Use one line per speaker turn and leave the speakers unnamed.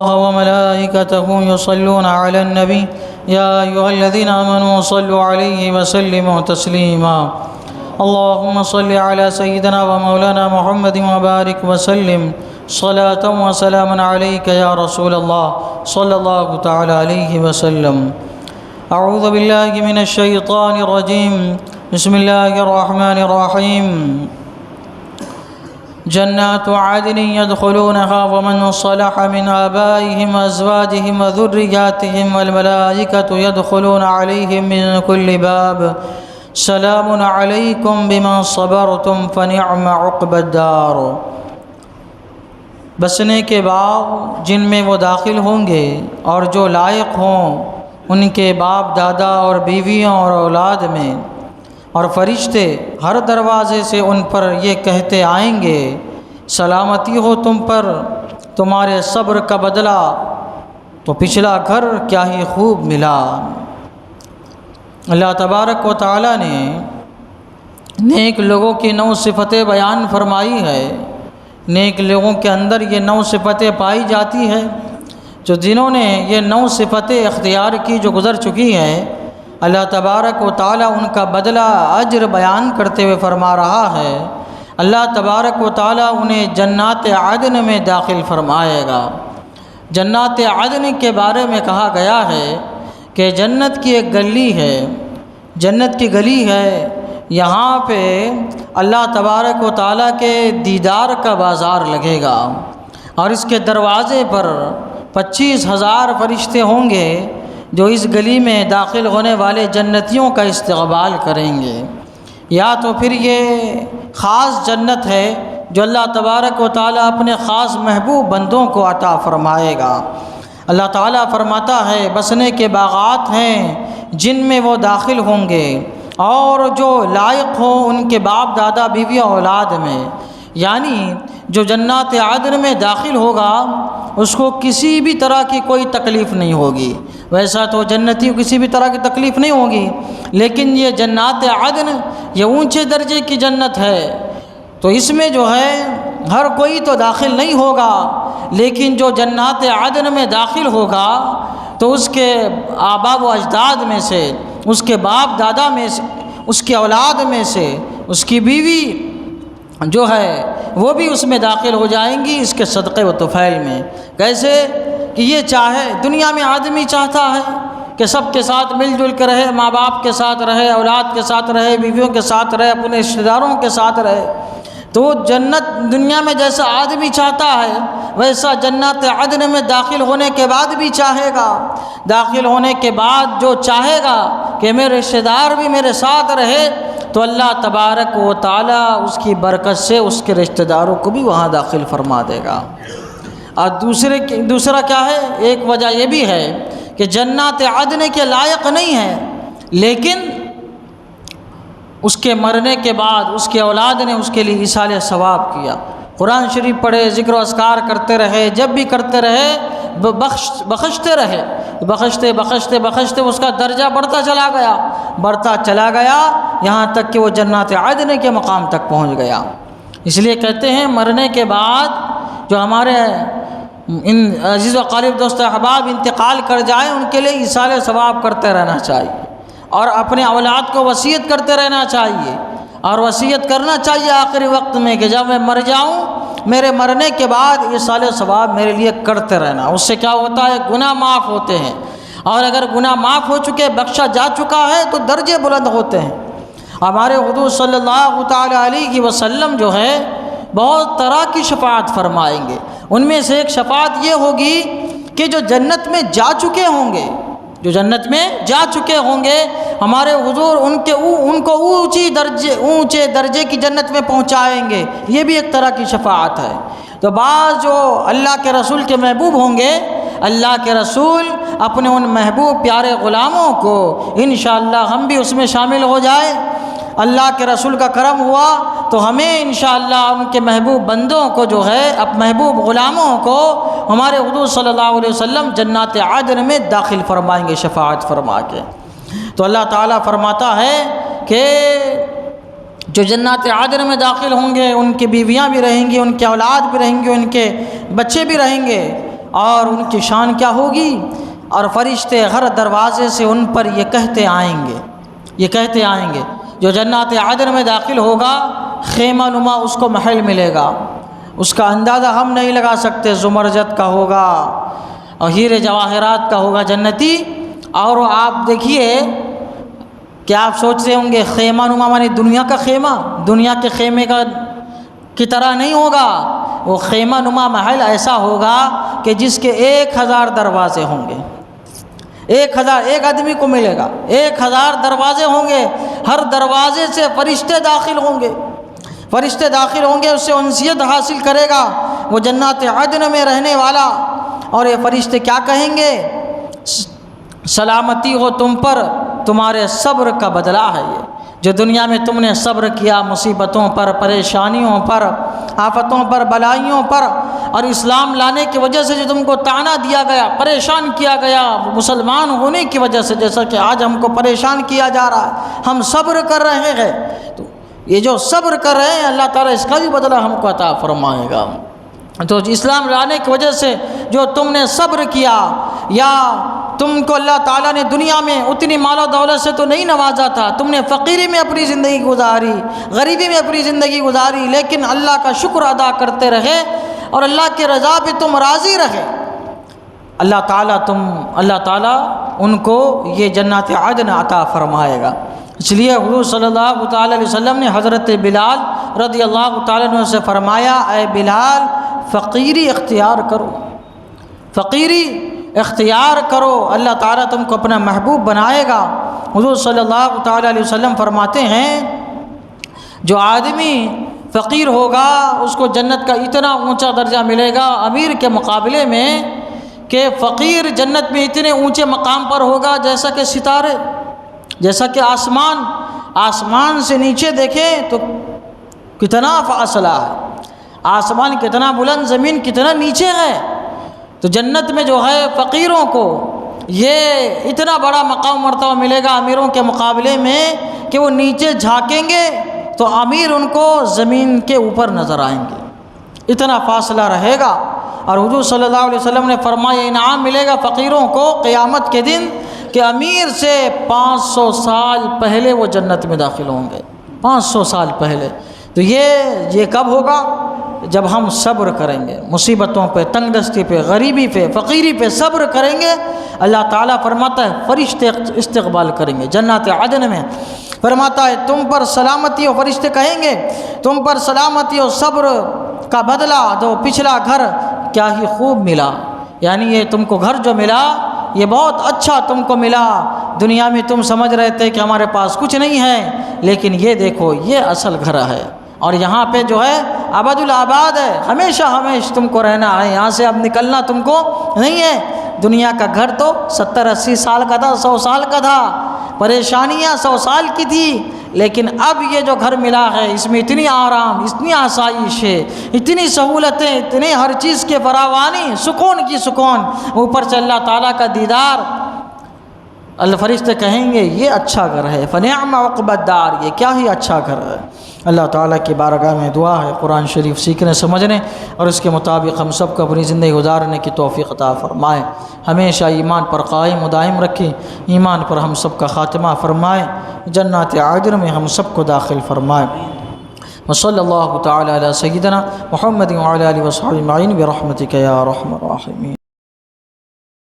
وملائكته يصلون على النبي يا أيها الذين آمنوا صلوا عليه وسلموا تسليما اللهم صل على سيدنا ومولانا محمد وبارك وسلم صلاة وسلاما عليك يا رسول الله صلى الله تعالى عليه وسلم. أعوذ بالله من الشيطان الرجيم. بسم الله الرحمن الرحيم. جنات عدن يدخلونها ومن صلح من آبائهم وأزواجهم وذرياتهم والملائكة يدخلون عليهم من كل باب سلام عليكم بما صبرتم فنعم عقبى الدار. بسنے کے باغ جن میں وہ داخل ہوں گے اور جو لائق ہوں ان کے باپ دادا اور بیویوں اور اولاد میں، اور فرشتے ہر دروازے سے ان پر یہ کہتے آئیں گے سلامتی ہو تم پر، تمہارے صبر کا بدلہ تو پچھلا گھر کیا ہی خوب ملا. اللہ تبارک و تعالیٰ نے نیک لوگوں کی 9 صفتیں بیان فرمائی ہے. نیک لوگوں کے اندر یہ 9 صفتیں پائی جاتی ہے. جو جنہوں نے یہ 9 صفتیں اختیار کی جو گزر چکی ہیں، اللہ تبارک و تعالیٰ ان کا بدلہ اجر بیان کرتے ہوئے فرما رہا ہے. اللہ تبارک و تعالیٰ انہیں جنات عدن میں داخل فرمائے گا. جنات عدن کے بارے میں کہا گیا ہے کہ جنت کی ایک گلی ہے، جنت کی گلی ہے، یہاں پہ اللہ تبارک و تعالیٰ کے دیدار کا بازار لگے گا، اور اس کے دروازے پر 25,000 فرشتے ہوں گے جو اس گلی میں داخل ہونے والے جنتیوں کا استقبال کریں گے. یا تو پھر یہ خاص جنت ہے جو اللہ تبارک و تعالیٰ اپنے خاص محبوب بندوں کو عطا فرمائے گا. اللہ تعالیٰ فرماتا ہے بسنے کے باغات ہیں جن میں وہ داخل ہوں گے اور جو لائق ہوں ان کے باپ دادا بیوی اولاد میں. یعنی جو جنات عدن میں داخل ہوگا اس کو کسی بھی طرح کی کوئی تکلیف نہیں ہوگی. ویسا تو جنتی کو کسی بھی طرح کی تکلیف نہیں ہوگی، لیکن یہ جنات عدن یہ اونچے درجے کی جنت ہے، تو اس میں جو ہے ہر کوئی تو داخل نہیں ہوگا، لیکن جو جنات عدن میں داخل ہوگا تو اس کے آبا و اجداد میں سے، اس کے باپ دادا میں سے، اس کے اولاد میں سے، اس کی بیوی جو ہے وہ بھی اس میں داخل ہو جائیں گی اس کے صدقے و طفیل میں. کیسے کہ یہ چاہے دنیا میں آدمی چاہتا ہے کہ سب کے ساتھ مل جل کے رہے، ماں باپ کے ساتھ رہے، اولاد کے ساتھ رہے، بیویوں کے ساتھ رہے، اپنے رشتہ داروں کے ساتھ رہے. تو جنت دنیا میں جیسا آدمی چاہتا ہے ویسا جنت عدن میں داخل ہونے کے بعد بھی چاہے گا. داخل ہونے کے بعد جو چاہے گا کہ میرے رشتہ دار بھی میرے ساتھ رہے تو اللہ تبارک و تعالیٰ اس کی برکت سے اس کے رشتہ داروں کو بھی وہاں داخل فرما دے گا. اور دوسرا کیا ہے، ایک وجہ یہ بھی ہے کہ جنات عدن کے لائق نہیں ہے، لیکن اس کے مرنے کے بعد اس کے اولاد نے اس کے لیے ایصال ثواب کیا، قرآن شریف پڑھے، ذکر و اذکار کرتے رہے، جب بھی کرتے رہے بخشتے رہے، بخشتے بخشتے بخشتے اس کا درجہ بڑھتا چلا گیا یہاں تک کہ وہ جنات عدن کے مقام تک پہنچ گیا. اس لیے کہتے ہیں مرنے کے بعد جو ہمارے ان عزیز و قریب دوست احباب انتقال کر جائیں ان کے لیے ایصال ثواب کرتے رہنا چاہیے، اور اپنے اولاد کو وصیت کرتے رہنا چاہیے، اور وصیت کرنا چاہیے آخری وقت میں کہ جب میں مر جاؤں میرے مرنے کے بعد ایصال ثواب میرے لیے کرتے رہنا. اس سے کیا ہوتا ہے، گناہ معاف ہوتے ہیں، اور اگر گناہ معاف ہو چکے، بخشا جا چکا ہے تو درجے بلند ہوتے ہیں. ہمارے حضور صلی اللہ تعالی علیہ وسلم جو ہے بہت طرح کی شفاعت فرمائیں گے. ان میں سے ایک شفاعت یہ ہوگی کہ جو جنت میں جا چکے ہوں گے، جو جنت میں جا چکے ہوں گے ہمارے حضور ان کو اونچے درجے کی جنت میں پہنچائیں گے. یہ بھی ایک طرح کی شفاعت ہے. تو بعض جو اللہ کے رسول کے محبوب ہوں گے، اللہ کے رسول اپنے ان محبوب پیارے غلاموں کو انشاءاللہ ہم بھی اس میں شامل ہو جائیں. اللہ کے رسول کا کرم ہوا تو ہمیں انشاءاللہ ان کے محبوب بندوں کو جو ہے اب محبوب غلاموں کو ہمارے حضور صلی اللہ علیہ وسلم جنات عدن میں داخل فرمائیں گے شفاعت فرما کے. تو اللہ تعالیٰ فرماتا ہے کہ جو جنات عدن میں داخل ہوں گے ان کی بیویاں بھی رہیں گی، ان کے اولاد بھی رہیں گے، ان کے بچے بھی رہیں گے، اور ان کی شان کیا ہوگی، اور فرشتے ہر دروازے سے ان پر یہ کہتے آئیں گے جو جنات عدن میں داخل ہوگا خیمہ نما اس کو محل ملے گا، اس کا اندازہ ہم نہیں لگا سکتے، زمرجد کا ہوگا اور ہیرے جواہرات کا ہوگا جنتی۔ اور آپ دیکھیے کہ آپ سوچ رہے ہوں گے خیمہ نما مانے دنیا کا خیمہ، دنیا کے خیمے کی طرح نہیں ہوگا، وہ خیمہ نما محل ایسا ہوگا کہ جس کے 1000 دروازے ہوں گے، 1000 ایک آدمی کو ملے گا، 1000 دروازے ہوں گے، ہر دروازے سے فرشتے داخل ہوں گے، اس سے انسیت حاصل کرے گا وہ جنات عدن میں رہنے والا۔ اور یہ فرشتے کیا کہیں گے، سلامتی ہو تم پر، تمہارے صبر کا بدلہ ہے یہ، جو دنیا میں تم نے صبر کیا مصیبتوں پر، پریشانیوں پر، آفتوں پر، بلائیوں پر، اور اسلام لانے کی وجہ سے جو تم کو طعنہ دیا گیا، پریشان کیا گیا مسلمان ہونے کی وجہ سے، جیسا کہ آج ہم کو پریشان کیا جا رہا ہے، ہم صبر کر رہے ہیں، تو یہ جو صبر کر رہے ہیں اللہ تعالیٰ اس کا بھی بدلہ ہم کو عطا فرمائے گا۔ تو اسلام لانے کی وجہ سے جو تم نے صبر کیا، یا تم کو اللہ تعالیٰ نے دنیا میں اتنی مال و دولت سے تو نہیں نوازا تھا، تم نے فقیری میں اپنی زندگی گزاری، غریبی میں اپنی زندگی گزاری، لیکن اللہ کا شکر ادا کرتے رہے اور اللہ کی رضا پہ تم راضی رہے، اللہ تعالیٰ ان کو یہ جنات عدن عطا فرمائے گا۔ اس لیے حضور صلی اللہ تعالیٰ علیہ وسلم نے حضرت بلال رضی اللہ تعالیٰ عنہ سے فرمایا، اے بلال فقیری اختیار کرو، اللہ تعالیٰ تم کو اپنا محبوب بنائے گا۔ حضور صلی اللہ تعالیٰ علیہ وسلم فرماتے ہیں جو آدمی فقیر ہوگا اس کو جنت کا اتنا اونچا درجہ ملے گا امیر کے مقابلے میں، کہ فقیر جنت میں اتنے اونچے مقام پر ہوگا جیسا کہ ستارے، جیسا کہ آسمان سے نیچے دیکھیں تو کتنا فاصلہ ہے، آسمان کتنا بلند، زمین کتنا نیچے ہے، تو جنت میں جو ہے فقیروں کو یہ اتنا بڑا مقام مرتبہ ملے گا امیروں کے مقابلے میں کہ وہ نیچے جھانکیں گے تو امیر ان کو زمین کے اوپر نظر آئیں گے، اتنا فاصلہ رہے گا۔ اور حضور صلی اللہ علیہ وسلم نے فرمایا انعام ملے گا فقیروں کو قیامت کے دن کہ امیر سے 500 سال پہلے وہ جنت میں داخل ہوں گے، 500 سال پہلے۔ تو یہ کب ہوگا؟ جب ہم صبر کریں گے، مصیبتوں پہ، تنگ دستی پہ، غریبی پہ، فقیری پہ صبر کریں گے، اللہ تعالیٰ فرماتا ہے فرشتے استقبال کریں گے جنات عدن میں، فرماتا ہے تم پر سلامتی ہو، فرشتے کہیں گے تم پر سلامتی ہو، صبر کا بدلہ دو، پچھلا گھر کیا ہی خوب ملا، یعنی یہ تم کو گھر جو ملا یہ بہت اچھا تم کو ملا، دنیا میں تم سمجھ رہے تھے کہ ہمارے پاس کچھ نہیں ہے، لیکن یہ دیکھو یہ اصل گھر ہے، اور یہاں پہ جو ہے ابد الآباد ہے، ہمیشہ تم کو رہنا ہے، یہاں سے اب نکلنا تم کو نہیں ہے۔ دنیا کا گھر تو 70-80 سال کا تھا، 100 سال کا تھا، پریشانیاں 100 سال کی تھی، لیکن اب یہ جو گھر ملا ہے اس میں اتنی آرام، اتنی آسائش ہے، اتنی سہولتیں، اتنے ہر چیز کے فراوانی، سکون کی سکون، اوپر سے اللہ تعالیٰ کا دیدار، الفرشتے کہیں گے یہ اچھا گھر ہے، فنعم عقبی الدار، یہ کیا ہی اچھا گھر ہے۔ اللہ تعالیٰ کی بارگاہ میں دعا ہے قرآن شریف سیکھنے سمجھنے اور اس کے مطابق ہم سب کو اپنی زندگی گزارنے کی توفیق عطا فرمائے، ہمیشہ ایمان پر قائم و دائم رکھے، ایمان پر ہم سب کا خاتمہ فرمائے، جنات عدن میں ہم سب کو داخل فرمائے۔ وصلی اللہ تعالی علی سیدنا محمد وعلی آلہ وصحبہ اجمعین برحمتک یا ارحم الراحمین۔